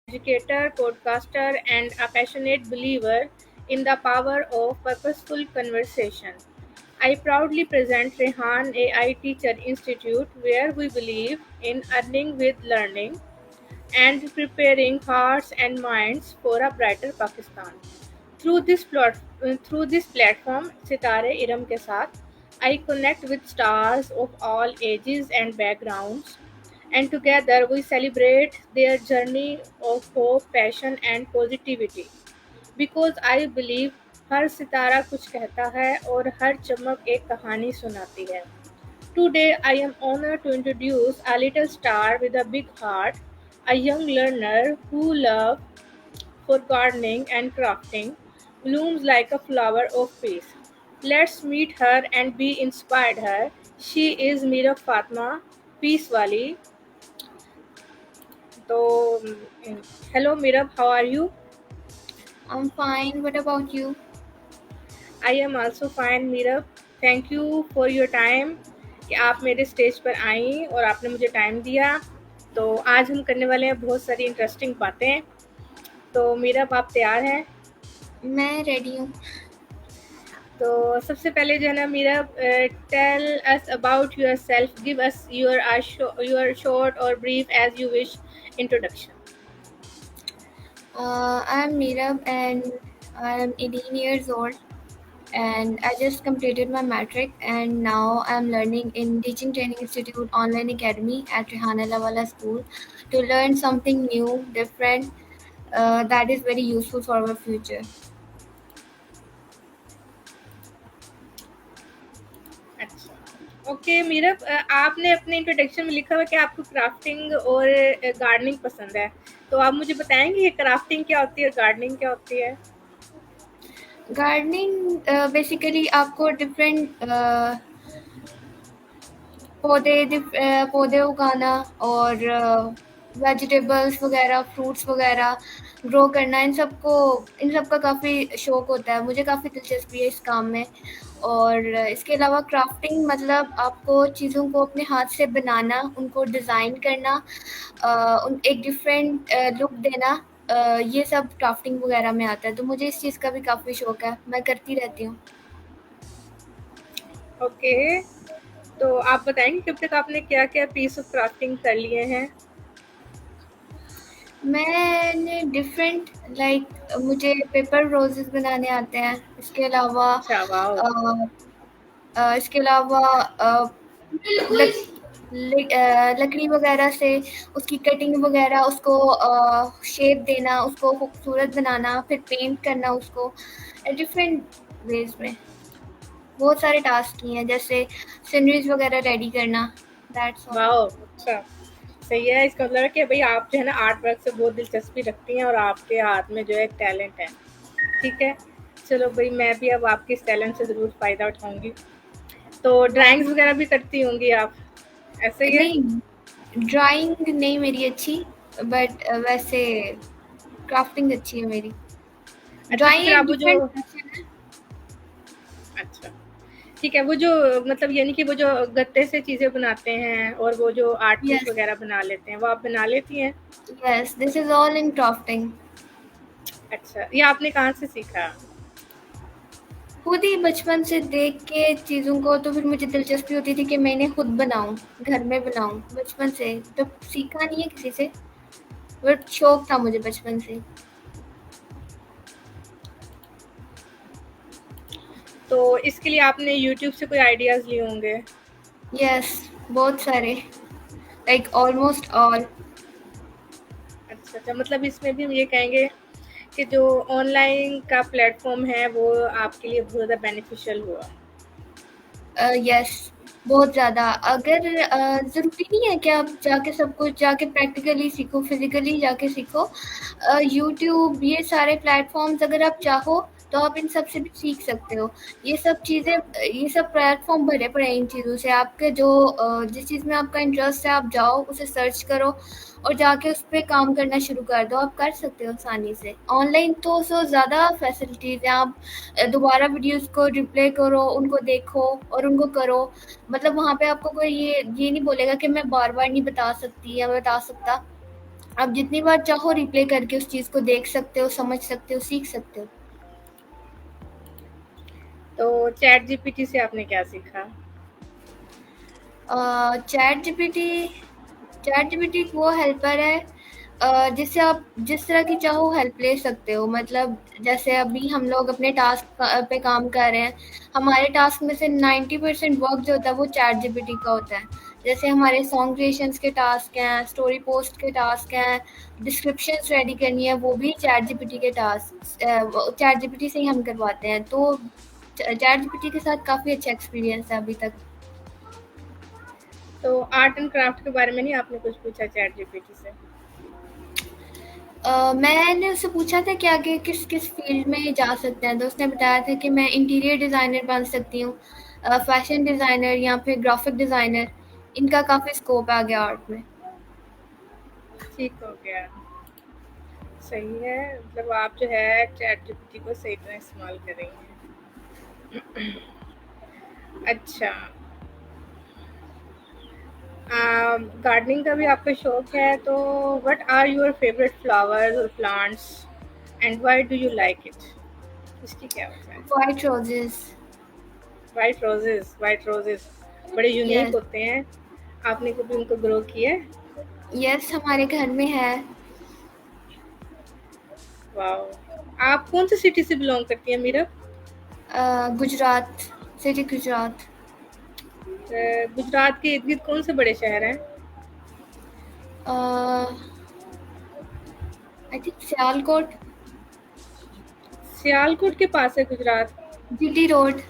educator, podcaster, and a passionate believer in the power of purposeful conversation. I proudly present Rehan AI Teacher Institute, where we believe in earning with learning and preparing hearts and minds for a brighter Pakistan. Through this platform, Sitare Iram के साथ, I connect with stars of all ages and backgrounds, and together we celebrate their journey of hope, passion, and positivity. Because I believe हर सितारा कुछ कहता है और हर चमक एक कहानी सुनाती है. Today, I am honored to introduce a little star with a big heart, a young learner who loves for gardening and crafting, blooms like a flower of peace. Let's meet her and be inspired her. She is Mira Fatma, Peace Wali. So, hello Mira, how are you? I'm fine. What about you? I am also fine Mira. Thank you for your time कि आप मेरे stage पर आई और आपने मुझे time दिया. तो आज हम करने वाले हैं बहुत सारी इंटरेस्टिंग बातें. तो मीरा आप तैयार हैं? मैं रेडी हूँ. तो सबसे पहले जो है ना Meera, tell us about yourself, give us your short और brief as you wish introduction. I'm Meerab and I'm 18 years old and I just completed my matric and now I'm learning in Teaching Training Institute Online Academy at Rehan Lawala School to learn something new, different, that is very useful for our future. अच्छा, okay Meera, आपने अपने introduction में लिखा हुआ कि आपको crafting और gardening पसंद है. तो आप मुझे बताएंगे कि क्राफ्टिंग क्या होती है, गार्डनिंग क्या होती है? गार्डनिंग बेसिकली आपको डिफरेंट पौधे उगाना और वेजिटेबल्स वगैरह, फ्रूट्स वगैरह ग्रो करना, इन सब का काफ़ी शौक होता है. मुझे काफ़ी दिलचस्पी है इस काम में. और इसके अलावा क्राफ्टिंग मतलब आपको चीज़ों को अपने हाथ से बनाना, उनको डिज़ाइन करना, उन एक डिफरेंट लुक देना, ये सब क्राफ्टिंग वगैरह में आता है. तो मुझे इस चीज़ का भी काफ़ी शौक है, मैं करती रहती हूँ. ओके, तो आप बताएंगे कब तक आपने क्या क्या पीस ऑफ क्राफ्टिंग कर लिए हैं? मैंने डिफरेंट मुझे पेपर रोजेस बनाने आते हैं. इसके अलावा अच्छा, वाह. इसके अलावा लकड़ी वगैरह से उसकी कटिंग वगैरह, उसको शेप देना, उसको खूबसूरत बनाना, फिर पेंट करना उसको डिफरेंट वेज में. बहुत सारे टास्क किए हैं, जैसे सीनरीज वगैरह रेडी करना. That's all. वाह, अच्छा, सही है. इसका मतलब है कि भाई आप जो है ना आर्ट वर्क से बहुत दिलचस्पी रखती हैं और आपके हाथ में जो है एक टैलेंट है. ठीक है, चलो भाई मैं भी अब आपके इस टैलेंट से ज़रूर फ़ायदा उठाऊंगी. तो ड्राइंग्स वगैरह भी करती होंगी आप, ऐसे ही है? नहीं, ड्राइंग नहीं मेरी अच्छी, बट वैसे क्राफ्टिंग अच्छी है मेरी. अच्छा, तो ड्राइंग फिर एक आप वो जो, डिफरेंट पैशन है. अच्छा, ठीक है, वो जो मतलब यानी कि वो जो गत्ते से चीज़ें बनाते हैं और वो जो आर्ट पीस यस, वगैरह बना लेते हैं, वो आप बना लेती हैं? Yes, this is all in crafting. अच्छा, ये आपने कहाँ से सीखा? खुद ही बचपन से देख के चीज़ों को, तो फिर मुझे दिलचस्पी होती थी कि मैं इन्हें खुद बनाऊं, घर में बनाऊं. बचपन से तो सीखा नहीं है किसी से, बट शौक था मुझे बचपन से. तो इसके लिए आपने यूट्यूब से कोई आइडियाज़ लिए होंगे? यस, बहुत सारे, लाइक ऑलमोस्ट ऑल. अच्छा, अच्छा, मतलब इसमें भी हम ये कहेंगे कि जो ऑनलाइन का प्लेटफ़ॉर्म है वो आपके लिए बहुत ज़्यादा बेनिफिशियल हुआ। यस, बहुत ज़्यादा. अगर ज़रूरी नहीं है कि आप जाके सब कुछ जाके प्रैक्टिकली सीखो, फिज़िकली जाके सीखो. यूट्यूब, ये सारे प्लेटफ़ॉर्म्स, अगर आप चाहो तो आप इन सब से भी सीख सकते हो. ये सब प्लेटफ़ॉर्म भरे पड़े हैं इन चीज़ों से. आपके जो जिस चीज़ में आपका इंटरेस्ट है, आप जाओ, उसे सर्च करो और जाके उस पे काम करना शुरू कर दो. आप कर सकते हो आसानी से. ऑनलाइन तो सो ज़्यादा फैसिलिटीज़ हैं. आप दोबारा वीडियोज़ को रिप्ले करो, उनको देखो और उनको करो. मतलब वहाँ पे आपको कोई ये नहीं बोलेगा कि मैं बार-बार नहीं बता सकती या बता सकता. आप जितनी बार चाहो रिप्ले करके उस चीज़ को देख सकते हो, समझ सकते हो, सीख सकते हो। तो चैट जीपीटी से आपने क्या सीखा? चैट जीपीटी चैट जीपीटी एक वो हेल्पर है जिससे आप जिस तरह की चाहो हेल्प ले सकते हो। मतलब जैसे अभी हम लोग अपने टास्क पे काम कर रहे हैं, हमारे टास्क में से 90% वर्क जो होता है वो चैट जीपीटी का होता है। जैसे हमारे सॉन्ग क्रिएशंस के टास्क हैं, स्टोरी पोस्ट के टास्क हैं, डिस्क्रिप्शंस रेडी करनी है, वो भी चैट जीपीटी के टास्क चैट जीपीटी से ही हम करवाते हैं। तो चैट जीपीटी के साथ काफ़ी अच्छा एक्सपीरियंस है अभी तक। तो आर्ट एंड क्राफ्ट के बारे में नहीं आपने कुछ पूछा चैट जीपीटी से? मैंने उससे पूछा था कि आगे किस-किस फ़ील्ड में जा सकते हैं, तो उसने बताया था कि मैं इंटीरियर डिज़ाइनर बन सकती हूँ, फ़ैशन डिज़ाइनर या फिर ग्राफ़िक डिज़ाइनर, इनका काफ़ी स्कोप है आगे आर्ट में। ठीक हो गया। सही है, मतलब आप जो है चैट जीपीटी को सही तरह इस्तेमाल कर रही हैं। अच्छा, गार्डनिंग का भी आपका शौक है, तो what are your favourite flowers और plants and why do you like it? इसकी क्या वजह है? White roses. White roses, white roses बड़े यूनिक यस, होते हैं। आपने कभी उनको ग्रो किया है? यस हमारे घर में है। वाह, आप कौन सी सिटी से बिलोंग करती हैं मीरा? गुजरात, सिटी गुजरात। गुजरात के इर्द गिर्द कौन से बड़े शहर हैं? Uh, I think Sialkot, Sialkot के पास है गुजरात। GT road.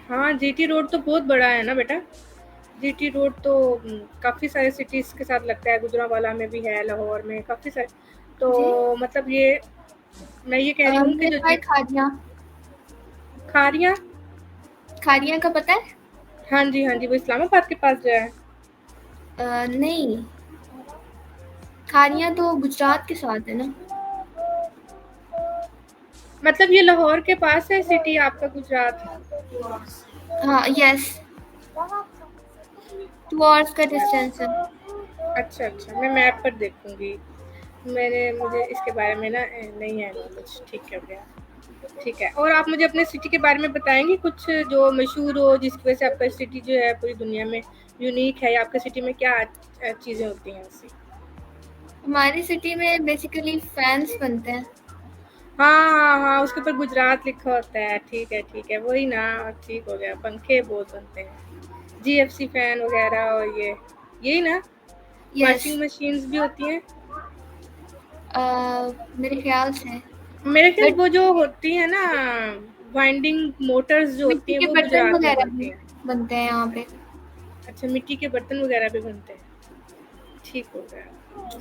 हाँ, जीटी रोड तो बहुत बड़ा है ना बेटा। जीटी रोड तो काफ़ी सारे सिटीज़ के साथ लगता है, गुजरांवाला में भी है, लाहौर में काफ़ी सारे। जी। तो मतलब ये मैं ये कह रही हूँ कि नियर जो बाय जी खादियाँ। खारियाँ। खादियाँ का पता है? हाँ जी, हाँ जी, वो इस्लामाबाद के पास जो है। नहीं, खादियाँ तो गुजरात के साथ है ना? मतलब ये लाहौर के पास है सिटी आपका गुजरात? हाँ, यस। 2 आवर्स का डिस्टेंस है। अच्छा, अच्छा, मैं मैप पर देखूँगी। मुझे इसके बारे में ना नहीं है नॉलेज, ठीक है भैया। ठीक है, और आप मुझे अपने सिटी के बारे में बताएँगी कुछ जो मशहूर हो, जिसकी वजह से आपका सिटी जो है पूरी दुनिया में यूनिक है, या आपकी सिटी में क्या चीज़ें होती हैं ऐसी? हमारी सिटी में बेसिकली फैन्स बनते हैं। हाँ, हाँ, हाँ, उसके ऊपर गुजरात लिखा होता है, ठीक है, वही ना, ठीक हो गया, पंखे बहुत बनते हैं। जीएफसी फैन वगैरह और यही ना? यस। वॉशिंग मशीन्स भी होती हैं? मेरे ख़्याल से। मेरे ख़्याल बट वो जो होती है ना, वाइंडिंग मोटर्स जो होती मिट्टी हैं के वो बर्तन गुजरात में वग़ैरह बनती भी हैं। बनते हैं यहाँ पे। अच्छा, मिट्टी के बर्तन वगैरह भी बनते हैं, ठीक हो गया,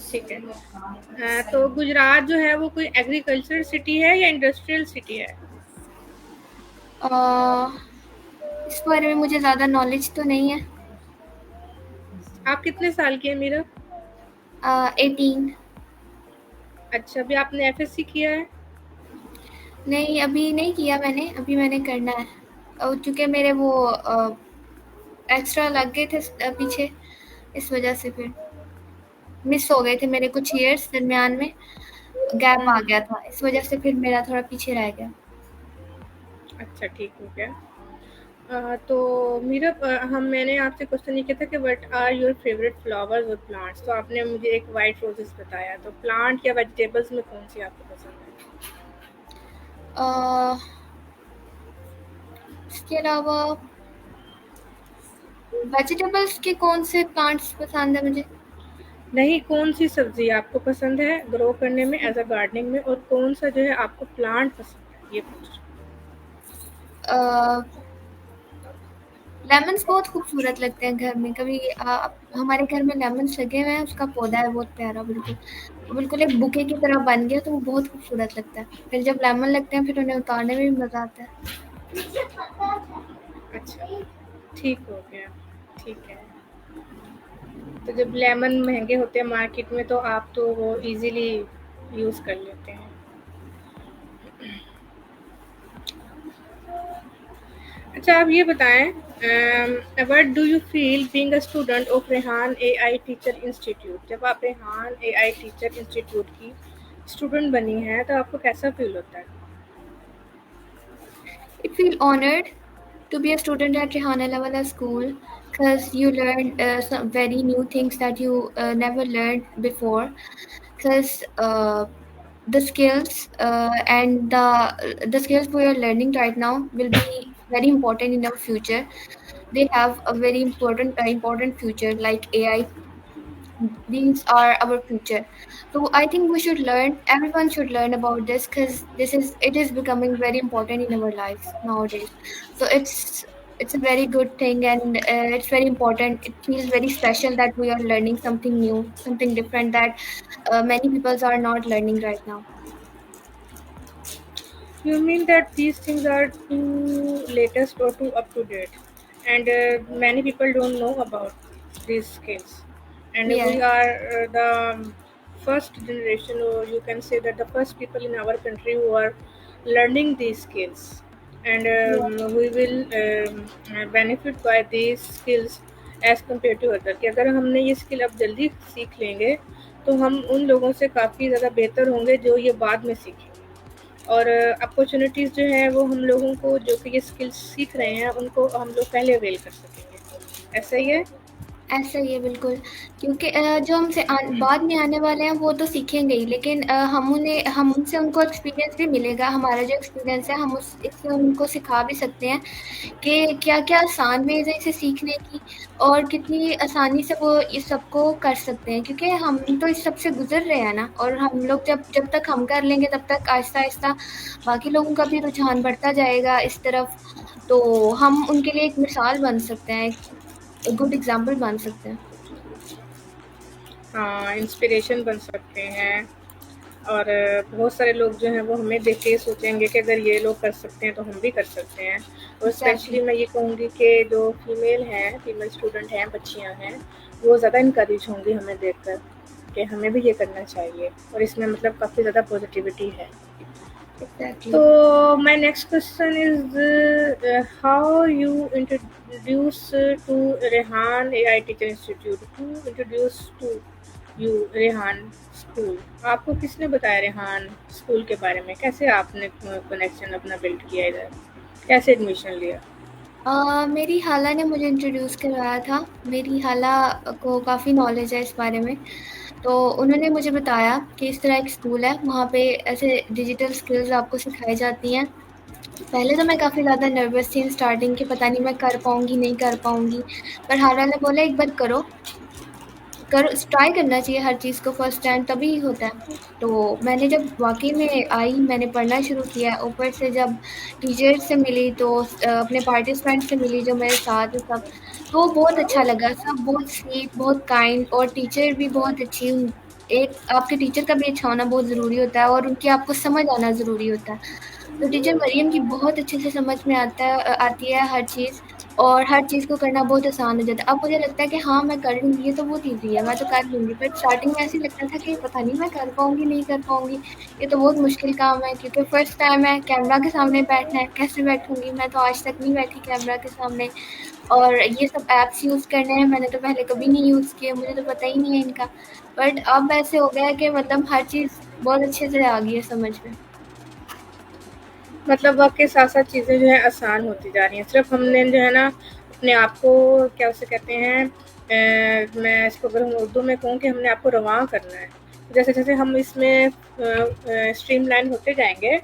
ठीक है। तो गुजरात जो है वो कोई एग्रीकल्चरल सिटी है या इंडस्ट्रियल सिटी है? अ, इस बारे में मुझे ज़्यादा नॉलेज तो नहीं है। आप कितने साल की हैं मीरा? 18। अच्छा, अभी आपने एफएससी किया है? नहीं, अभी नहीं किया मैंने, अभी मैंने करना है। चूँकि मेरे वो एक्स्ट्रा लग गए थे पीछे, इस वज़ह से फिर मिस हो गए थे मेरे कुछ ईयर्स दरमियान में, गैप आ हम्म। गया था। इस वज़ह से फिर मेरा थोड़ा पीछे रह गया। अच्छा, ठीक हो गया। तो मीरा, मैंने आपसे क्वेश्चन ये किया था कि what are your favourite flowers और प्लांट्स, तो आपने मुझे एक वाइट रोजेस बताया, तो प्लांट या वेजिटेबल्स में कौन सी आपको पसंद है? अ, इसके अलावा वेजिटेबल्स के कौन से प्लांट्स पसंद है मुझे? नहीं, कौन सी सब्जी आपको पसंद है ग्रो करने में एज अ गार्डनिंग में, और कौन सा जो है आपको प्लांट पसंद है, ये पूछ रही अ, लेमन्स बहुत खूबसूरत लगते हैं घर में। कभी हमारे घर में लेमन्स लगे हुए हैं, उसका पौधा है बहुत प्यारा, बिल्कुल। वो बिल्कुल एक बुके की तरह बन गया, तो वो बहुत खूबसूरत लगता है। फिर जब लेमन लगते हैं, फिर उन्हें उतारने में भी मज़ा आता है। हूँ। अच्छा, ठीक हो गया, ठीक है। तो जब लेमन महंगे होते हैं मार्केट में, तो आप तो वो इजीली यूज़ कर लेते हैं। अच्छा, आप ये बताएँ, what do you feel being a student of Rehan AI teacher institute? जब आप रेहान एआई टीचर इंस्टीट्यूट की स्टूडेंट बनी हैं, तो आपको कैसा फ़ील होता है? I feel honored to be a student at Rehana Lawala School because you learn some very new things that you never learned before. Because the skills and the skills we are learning right now will be very important in our future. They have a very important future like AI. These are our future. So I think we should learn, everyone should learn about this because it is becoming very important in our lives nowadays. So it's a very good thing, and it's very important. It feels very special that we are learning something new, something different that many people are not learning right now. You mean that these things are too latest or too up to date, and many people don't know about these skills. And Yeah, we are the first generation, or you can say that the first people in our country who are learning these skills, and yeah, we will benefit by these skills as compared to other. कि अगर हमने ये skill अब जल्दी सीख लेंगे, तो हम उन लोगों से काफ़ी ज़्यादा बेहतर होंगे जो ये बाद में सीखेंगे। और अपॉर्चुनिटीज़ जो हैं वो हम लोगों को, जो कि ये स्किल्स सीख रहे हैं, उनको हम लोग पहले अवेल कर सकेंगे। ऐसा ही है? ऐसा ही है बिल्कुल, क्योंकि जो बाद में आने वाले हैं वो तो सीखेंगे ही, लेकिन हम उनसे उनको एक्सपीरियंस भी मिलेगा। हमारा जो एक्सपीरियंस है हम उस इससे उनको सिखा भी सकते हैं कि क्या-क्या आसान वेज़ है इसे सीखने की और कितनी आसानी से वो इस सबको कर सकते हैं। क्योंकि हम तो इस सब से गुज़र रहे हैं ना, और हम लोग जब जब तक हम कर लेंगे तब तक आहिस्ता-आहिस्ता बाकी लोगों का भी रुझान बढ़ता जाएगा इस तरफ। तो हम उनके लिए एक मिसाल बन सकते हैं, एक गुड एग्ज़ाम्पल बन सकते हैं। हाँ, इंस्पिरेशन बन सकते हैं। और बहुत सारे लोग जो हैं वो हमें देख के ये सोचेंगे कि अगर ये लोग कर सकते हैं तो हम भी कर सकते हैं। और एग्ज़ैक्टली, स्पेशली मैं ये कहूँगी कि जो फीमेल स्टूडेंट हैं, बच्चियाँ हैं, वो ज़्यादा इनकरेज होंगी हमें देखकर कि हमें भी ये करना चाहिए, और इसमें मतलब काफ़ी ज़्यादा पॉजिटिविटी है। Exactly. So my next question is, how you introduce to Rehan AI Teacher Institute? Who introduced to you Rehan School? आपको किसने बताया रेहान स्कूल के बारे में? कैसे आपने कनेक्शन अपना बिल्ड किया इधर? कैसे एडमिशन लिया? मेरी ख़ाला ने मुझे इंट्रोड्यूस करवाया था। मेरी ख़ाला को काफ़ी नॉलेज है इस बारे में। तो उन्होंने मुझे बताया कि इस तरह एक स्कूल है, वहाँ पे ऐसे डिजिटल स्किल्स आपको सिखाई जाती हैं। पहले तो मैं काफ़ी ज़्यादा नर्वस थी स्टार्टिंग कि पता नहीं मैं कर पाऊँगी, नहीं कर पाऊँगी। पर ख़ाला ने बोला एक बार करो, ट्राई करना चाहिए हर चीज़ को, फर्स्ट टाइम तभी होता है। तो मैंने जब वाक़ई में आई, मैंने पढ़ना शुरू किया, ऊपर से जब टीचर से मिली तो अपने पार्टिसिपेंट से मिली जो मेरे साथ है सब, तो बहुत अच्छा लगा। सब बहुत स्वीट, बहुत काइंड, और टीचर भी बहुत अच्छी। एक आपके टीचर का भी अच्छा होना बहुत ज़रूरी होता है और उनकी आपको समझ आना ज़रूरी होता है। तो टीचर मरियम की बहुत अच्छे से समझ में आती है हर चीज़, और हर चीज़ को करना बहुत आसान हो जाता है। अब मुझे लगता है कि हाँ, मैं कर लूँगी, ये तो बहुत ईज़ी है, मैं तो कर लूँगी। पर स्टार्टिंग में ऐसे ही लगता था कि पता नहीं मैं कर पाऊँगी, नहीं कर पाऊँगी, ये तो बहुत मुश्किल काम है क्योंकि फर्स्ट टाइम है, कैमरा के सामने बैठना है, कैसे बैठूँगी? मैं तो आज तक नहीं बैठी कैमरा के सामने, और ये सब ऐप्स यूज़ करने हैं, मैंने तो पहले कभी नहीं यूज़ किए, मुझे तो पता ही नहीं है इनका। बट अब ऐसे हो गया है कि मतलब हर चीज़ बहुत अच्छे से आ गई है समझ में। मतलब वक़्त के साथ-साथ चीज़ें जो हैं आसान होती जा रही हैं। सिर्फ़ हमने जो है ना अपने आप को, क्या उसे कहते हैं, मैं इसको अगर हम उर्दू में कहूँ कि हमने आपको रवाँ करना है। जैसे-जैसे हम इसमें स्ट्रीमलाइन होते जाएँगे,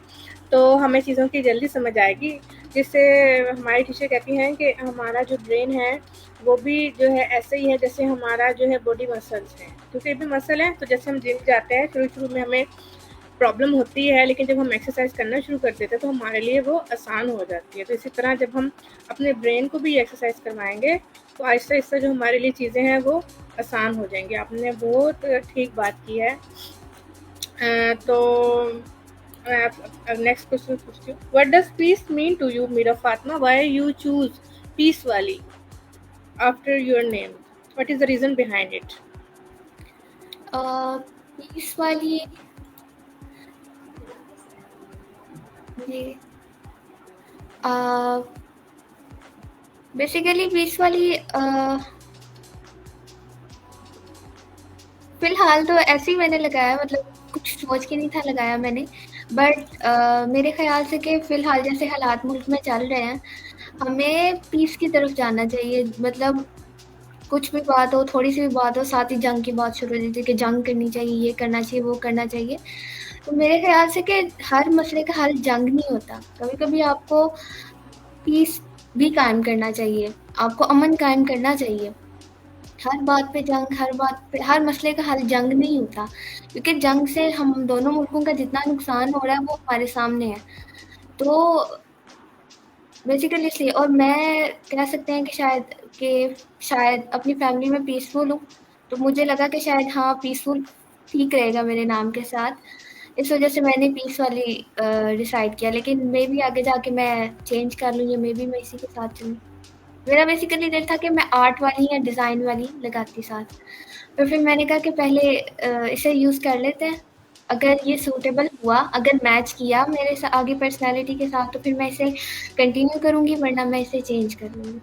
तो हमें चीज़ों की जल्दी समझ आएगी। जिससे हमारी टीचर कहती हैं कि हमारा जो ब्रेन है, वो भी जो है ऐसे ही है जैसे हमारा जो है बॉडी मसल्स हैं। क्योंकि ये भी मसल है, तो जैसे हम जिम जाते हैं, शुरू-शुरू में हमें प्रॉब्लम होती है, लेकिन जब हम एक्सरसाइज करना शुरू कर देते हैं तो हमारे लिए वो आसान हो जाती है। तो इसी तरह जब हम अपने ब्रेन को भी एक्सरसाइज करवाएँगे, तो आहिस्ता-आहिस्ता जो हमारे लिए चीज़ें हैं वो आसान हो जाएँगी। आपने बहुत ठीक बात की है। तो मैं अब नेक्स्ट क्वेश्चन पूछती हूँ। What does peace mean to you Meera Fatima? Why you choose peace वाली after your name? What is the reason behind it? Uh, peace वाली, जी, अ बेसिकली पीस वाली फिलहाल तो ऐसे ही मैंने लगाया, मतलब कुछ सोच के नहीं था लगाया मैंने। बट मेरे ख्याल से कि फिलहाल जैसे हालात मुल्क में चल रहे हैं, हमें पीस की तरफ जाना चाहिए। मतलब कुछ भी बात हो, थोड़ी सी भी बात हो, साथ ही जंग की बात शुरू हो जाती है कि जंग करनी चाहिए, ये करना चाहिए, वो करना चाहिए। तो मेरे ख्याल से कि हर मसले का हल जंग नहीं होता। कभी कभी आपको पीस भी कायम करना चाहिए, आपको अमन कायम करना चाहिए। हर बात पे जंग, हर बात पे, हर मसले का हल जंग नहीं होता, क्योंकि जंग से हम दोनों मुल्कों का जितना नुकसान हो रहा है वो हमारे सामने है। तो बेसिकली इसलिए, और मैं कह सकते हैं कि शायद अपनी फैमिली में पीसफुल हूँ, तो मुझे लगा कि शायद हाँ पीसफुल ठीक रहेगा मेरे नाम के साथ। इस वजह से मैंने पीस वाली डिसाइड किया, लेकिन मे बी आगे जाके मैं चेंज कर लूँ, या मे बी मैं इसी के साथ चलूँ। मेरा बेसिकली दिल था कि मैं आर्ट वाली या डिज़ाइन वाली लगाती साथ। तो फिर मैंने कहा कि पहले इसे यूज़ कर लेते हैं। अगर ये सूटेबल हुआ, अगर मैच किया मेरे आगे पर्सनैलिटी के साथ, तो फिर मैं इसे कंटिन्यू करूँगी, वरना मैं इसे चेंज कर लूँगी।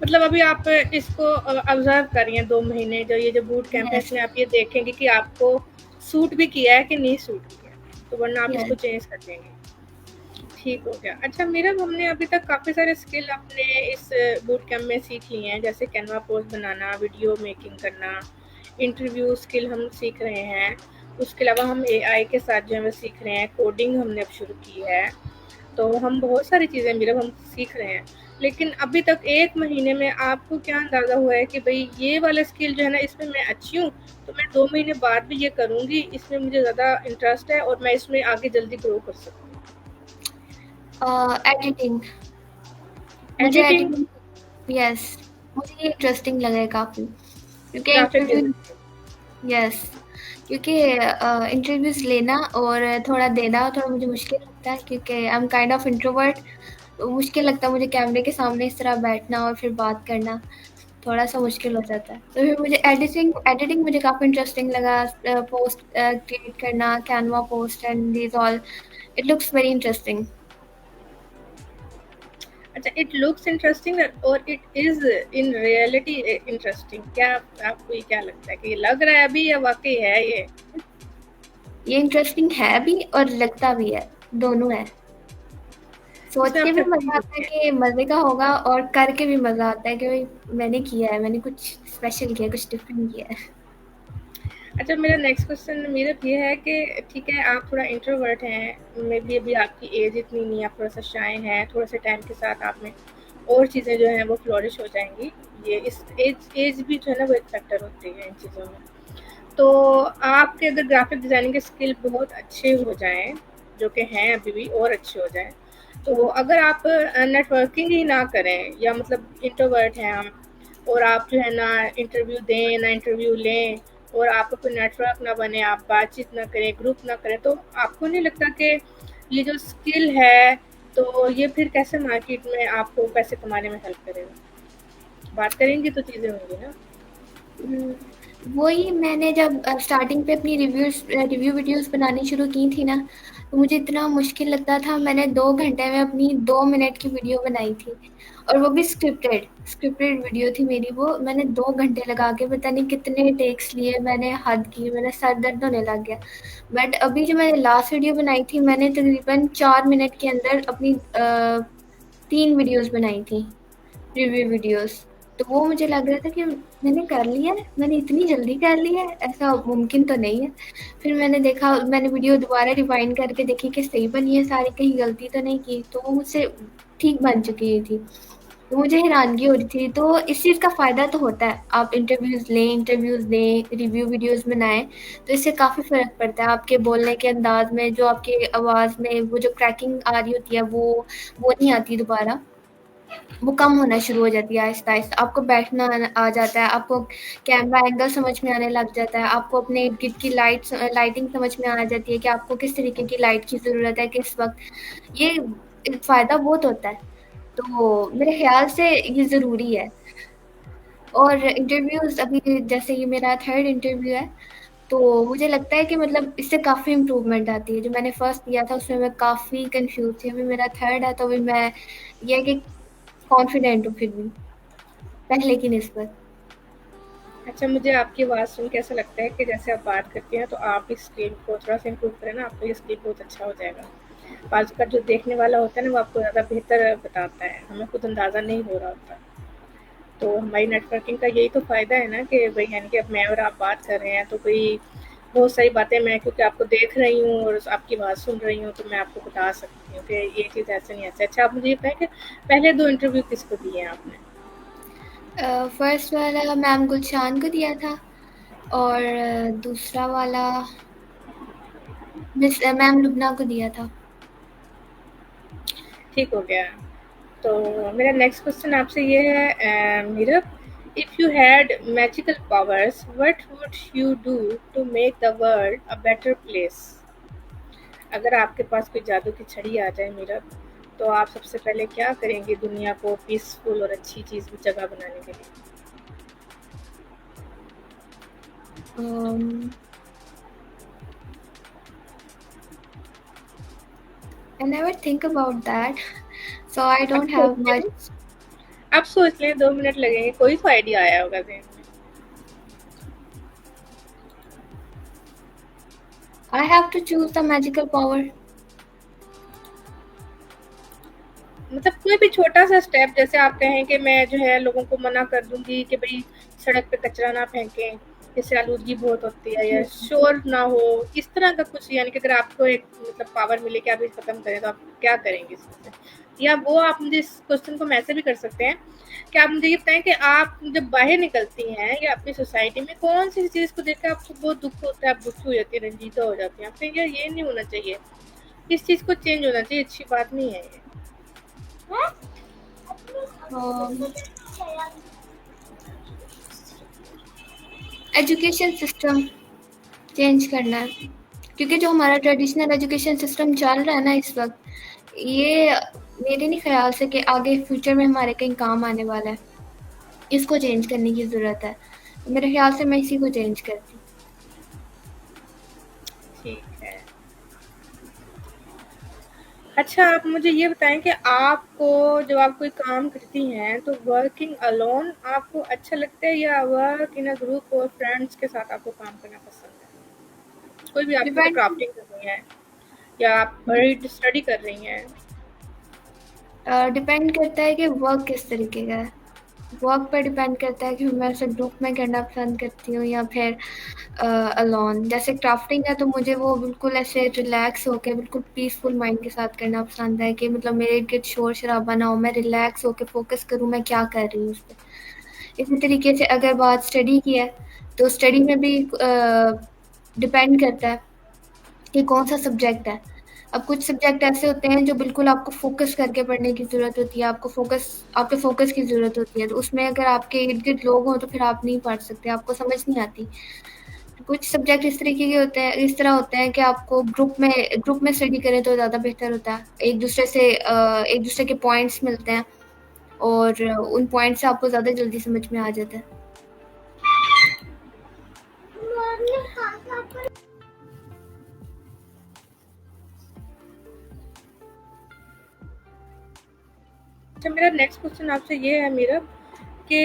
मतलब अभी आप इसको ऑब्जर्व कर रही हैं 2 महीने, जो ये जो बूट कैंप है, यस, इसमें आप ये देखेंगे कि आपको सूट भी किया है कि नहीं सूट किया, तो वरना आप इसको यस। चेंज कर देंगे। ठीक हो गया। अच्छा मेरा, हमने अभी तक काफ़ी सारे स्किल अपने इस बूट कैंप में सीख लिए हैं, जैसे कैनवा पोस्ट बनाना, वीडियो मेकिंग करना, इंटरव्यू स्किल हम सीख रहे हैं। उसके अलावा हम एआई के साथ जो है वो सीख रहे हैं, कोडिंग हमने अब शुरू की है। तो हम बहुत सारी चीज़ें मतलब हम सीख रहे हैं। लेकिन अभी तक 1 महीने में आपको क्या अंदाज़ा हुआ है कि भई ये वाला स्किल जो है ना, इसमें मैं अच्छी हूँ, तो मैं 2 महीने बाद भी ये करूँगी, इसमें मुझे ज़्यादा इंटरेस्ट है और मैं इसमें आगे जल्दी ग्रो कर सकती हूँ। एडिटिंग, मुझे एडिटिंग, एडिटिंग, यस, मुझे ये इंटरेस्टिंग लगा है काफ़ी, क्योंकि ग्राफ़िक इंटरव्यू, डिज़ाइन। यस, क्योंकि इंटरव्यूज़ लेना और थोड़ा देना थोड़ा मुझे मुश्किल लगता है, क्योंकि I am kind of introvert. तो मुश्किल लगता है मुझे कैमरे के सामने इस तरह बैठना और फिर बात करना, थोड़ा-सा मुश्किल हो जाता है। तो फिर मुझे एडिटिंग एडिटिंग मुझे काफ़ी इंटरेस्टिंग लगा। पोस्ट क्रिएट करना, Canva post and these all, it looks very interesting. अच्छा, इट लुक्स इंटरेस्टिंग और it is in reality interesting. क्या आपको ये क्या लगता है कि ये लग रहा है अभी या वाक़ई है ये? ये इंटरेस्टिंग है भी और लगता भी है, दोनों है। सोच इसमें के आप भी थकती मज़ा नहीं आता है हैं? कि मज़े का होगा, और करके भी मज़ा आता है कि भई मैंने किया है, मैंने कुछ स्पेशल किया है, कुछ डिफरेंट किया है। अच्छा मेरा नेक्स्ट क्वेश्चन मेरा ये है कि ठीक है, आप थोड़ा इंट्रोवर्ट हैं, मे बी अभी आपकी एज इतनी नहीं है, आप थोड़ा सा शाय हैं, थोड़े से टाइम के साथ आप में और चीज़ें जो हैं वो फ्लोरिश हो जाएंगी। ये इस एज एज भी जो है ना वो एक फैक्टर होती है इन चीज़ों में। तो आपके अगर ग्राफिक डिज़ाइनिंग के स्किल बहुत अच्छे हो जाएँ, जो कि हैं अभी भी और अच्छे हो जाएँ, तो अगर आप नेटवर्किंग ही ना करें या मतलब इंट्रोवर्ट हैं आप, और आप जो है ना इंटरव्यू दें, ना इंटरव्यू लें, और आपका कोई नेटवर्क ना बने, आप बातचीत ना करें, ग्रुप ना करें, तो आपको नहीं लगता कि ये जो स्किल है, तो ये फिर कैसे मार्केट में आपको पैसे कमाने में हेल्प करेगा? बात करेंगी तो चीज़ें होंगी ना। हुँ, वही मैंने जब स्टार्टिंग पे अपनी रिव्यू वीडियोज़ बनानी शुरू की थी ना, तो मुझे इतना मुश्किल लगता था। मैंने 2 घंटे में अपनी 2 मिनट की वीडियो बनाई थी, और वो भी स्क्रिप्टेड वीडियो थी मेरी वो। मैंने 2 घंटे लगा के पता नहीं कितने टेक्स लिए मैंने, हद की, मेरा सर दर्द होने लग गया। बट अभी जो मैंने लास्ट वीडियो बनाई थी, मैंने तकरीबन 4 मिनट के अंदर अपनी 3 वीडियोज़ बनाई थी। रिव्यू वीडियोस, तो वो मुझे लग रहा था कि मैंने कर लिया है, मैंने इतनी जल्दी कर लिया है, ऐसा मुमकिन तो नहीं है। फिर मैंने देखा, मैंने वीडियो दोबारा रिवाइंड करके देखी कि सही बनी है सारी, कहीं गलती तो नहीं की, तो वो मुझसे ठीक बन चुकी थी। तो मुझे हैरानगी हो रही थी। तो इस चीज़ का फ़ायदा तो होता है, आप इंटरव्यूज़ दें, रिव्यू वीडियोस बनाएं, तो इससे काफ़ी फ़र्क पड़ता है आपके बोलने के अंदाज में, जो आपकी आवाज़ में वो जो क्रैकिंग आ रही होती है, वो नहीं आती दोबारा, वो कम होना शुरू हो जाती है आहिस्ता-आहिस्ता। आपको बैठना आ जाता है, आपको कैमरा एंगल समझ में आने लग जाता है, आपको अपने इर्द-गिर्द की लाइटिंग समझ में आ जाती है कि आपको किस तरीके की लाइट की ज़रूरत है किस वक़्त। ये फ़ायदा बहुत होता है, तो मेरे ख़्याल से ये ज़रूरी है। और इंटरव्यूज़, अभी जैसे ये मेरा 3rd इंटरव्यू है, तो मुझे लगता है कि मतलब इससे काफ़ी इम्प्रूवमेंट आती है। जो मैंने फर्स्ट दिया था उसमें मैं काफ़ी कन्फ्यूज़ थी, अभी मेरा 3rd है, तो अभी मैं, ये है कि कॉन्फिडेंट हूँ फिर भी, पहले की निस्बत। अच्छा, मुझे आपकी आवाज़ सुन के ऐसा लगता है कि जैसे आप बात करती हैं तो आप इस स्किल को थोड़ा-सा इम्प्रूव करें ना, आपका ये स्किल बहुत अच्छा हो जाएगा। आज का जो देखने वाला होता है ना, वो आपको ज़्यादा बेहतर बताता है, हमें खुद अंदाज़ा नहीं हो रहा होता। तो हमारी नेटवर्किंग का यही तो फ़ायदा है ना कि भई यानी कि अब मैं और आप बात कर रहे हैं तो कोई बहुत सारी बातें मैं क्योंकि आपको देख रही हूँ और आपकी बात सुन रही हूँ तो मैं आपको बता सकती हूँ कि ये चीज़ ऐसे नहीं ऐसे। अच्छा, आप मुझे ये बताएँ कि पहले 2 इंटरव्यू किसको दिए हैं आपने? फर्स्ट वाला मैम गुलशान को दिया था, और दूसरा वाला मैम लुबना को दिया था। ठीक हो गया। तो मेरा नेक्स्ट क्वेश्चन आपसे ये है Meerab, if you had magical powers what would you do to make the world a better place? अगर आपके पास कोई जादू की छड़ी आ जाए मीरब, तो आप सबसे पहले क्या करेंगे दुनिया को पीसफुल और अच्छी चीज़ जगह बनाने के लिए? Um, I never think about that, so I आप don't सोच have much. लें, आप सोच लें, 2 मिनट लगेंगे, कोई तो आइडिया आया होगा ज़हन में। I have to choose the magical power. मतलब कोई भी छोटा-सा स्टेप जैसे आप कहें कि मैं जो है लोगों को मना कर दूँगी कि भई सड़क पे कचरा ना फेंकें, इससे आलूदगी बहुत होती है या शोर ना हो, इस तरह का कुछ यानी कि अगर आपको एक मतलब पावर मिले कि आप ये खत्म करें तो आप क्या करेंगे इसमें से? या वो आप मुझे इस क्वेश्चन को ऐसे भी कर सकते हैं कि आप मुझे ये बताएँ कि आप जब बाहर निकलती हैं या अपनी सोसाइटी में कौन-सी चीज़ को देख के आपको बहुत दुःख होता है, आप दुखी हो जाती हैं, रंजीदा हो जाती हैं? आप कहेंगे यार ये नहीं होना चाहिए, इस चीज़ को चेंज होना चाहिए, अच्छी बात नहीं है ये। Um, एजुकेशन सिस्टम चेंज करना है, क्योंकि जो हमारा ट्रेडिशनल एजुकेशन सिस्टम चल रहा है ना इस वक्त, ये मेरे नहीं ख्याल से कि आगे फ्यूचर में हमारे कहीं काम आने वाला है। इसको चेंज करने की ज़रूरत है। मेरे ख्याल से मैं इसी को चेंज करती। ठीक है। अच्छा, आप मुझे ये बताएँ कि आपको जब आप कोई काम करती हैं, तो वर्किंग अलोन आपको अच्छा लगता है या वर्क इन अ ग्रुप और फ्रेंड्स के साथ आपको काम करना पसंद है? कोई भी आप जैसे डिपेंड क्राफ्टिंग कर रही हैं या आप रीड स्टडी कर रही हैं। डिपेंड करता है कि वर्क किस तरीके का है। वर्क पर डिपेंड करता है कि मैं उसे ग्रुप में करना पसंद करती हूँ या फिर अलोन। जैसे क्राफ्टिंग है तो मुझे वो बिल्कुल ऐसे रिलैक्स होके बिल्कुल पीसफुल माइंड के साथ करना पसंद है, कि मतलब मेरे इर्द गिर्द शोर शराबा ना हो, मैं रिलैक्स होके फोकस करूँ मैं क्या कर रही हूँ उस पर। इसी तरीके से अगर बात स्टडी की है, तो स्टडी में भी डिपेंड करता है कि कौन सा सब्जेक्ट है। अब कुछ सब्जेक्ट ऐसे होते हैं जो बिल्कुल आपको फ़ोकस करके पढ़ने की ज़रूरत होती है, आपके फ़ोकस की ज़रूरत होती है, तो उसमें अगर आपके इर्द-गिर्द लोग हों तो फिर आप नहीं पढ़ सकते, आपको समझ नहीं आती। कुछ सब्जेक्ट इस तरीके के होते हैं, इस तरह होते हैं कि आपको ग्रुप में स्टडी करें तो ज़्यादा बेहतर होता है। एक-दूसरे के पॉइंट्स मिलते हैं, और उन पॉइंट्स से आपको ज़्यादा जल्दी समझ में आ जाता है। अच्छा, मेरा नेक्स्ट क्वेश्चन आपसे ये है मेरा कि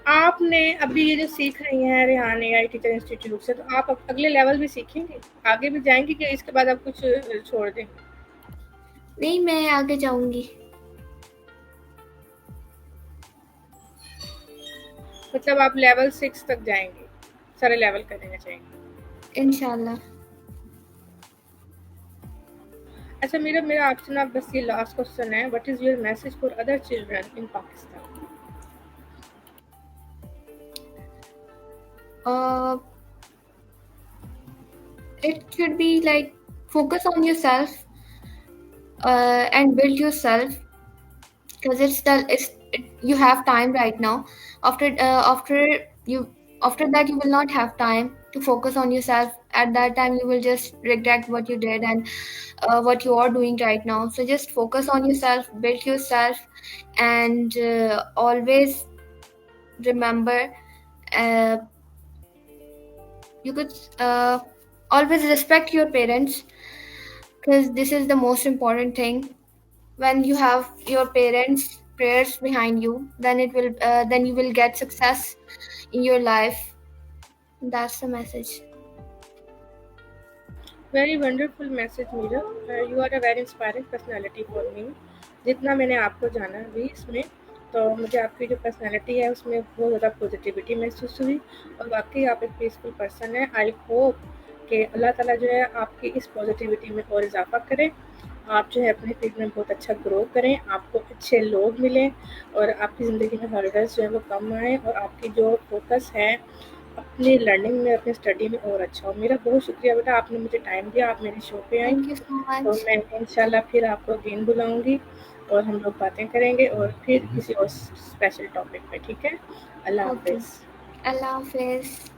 आपने अभी ये जो सीख रही हैं रेहान एआई टीचर इंस्टीट्यूट से, तो आप अगले लेवल भी सीखेंगी? आगे भी जाएँगी कि इसके बाद आप कुछ छोड़ दें? नहीं, मैं आगे जाऊँगी, मतलब आप लेवल 6 तक जाएँगे, सारे लेवल करना चाहेंगे। इंशाल्लाह। अच्छा, मेरा मेरा आपसे ना बस ये लास्ट क्वेश्चन है, what is your message for other children in Pakistan? Uh, it should be like focus on yourself and build yourself, because you have time right now. After uh, after you after that you will not have time to focus on yourself. At that time you will just regret what you did and what you are doing right now. So just focus on yourself, build yourself, and always remember, uh, you could always respect your parents, because this is the most important thing. when you have your parents' prayers behind you, then you will get success in your life. That's the message. Very wonderful message Meera, you are a very inspiring personality for me. जितना मैंने आपको जाना भी इसमें, तो मुझे आपकी जो पर्सनैलिटी है उसमें बहुत ज़्यादा पॉजिटिविटी महसूस हुई, और वाकई आप एक पीसफुल पर्सन है। आई होप कि अल्लाह ताला जो है आपकी इस पॉजिटिविटी में और इजाफा करे, आप जो है अपने फील्ड में बहुत अच्छा ग्रो करें, आपको अच्छे लोग मिलें, और आपकी ज़िंदगी में हर्डल्स जो है वो कम आएँ, और आपकी जो फोकस है अपनी लर्निंग में, अपनी स्टडी में और अच्छा हो। मेरा बहुत शुक्रिया बेटा, आपने मुझे टाइम दिया, आप मेरे शो पे आई। Thank you so तो much. मैं इंशाल्लाह फिर आपको अगेन बुलाऊँगी, और हम लोग बातें करेंगे, और फिर किसी और स्पेशल टॉपिक पे, ठीक है? अल्लाह Okay. हाफ़िज़। Allah Hafiz.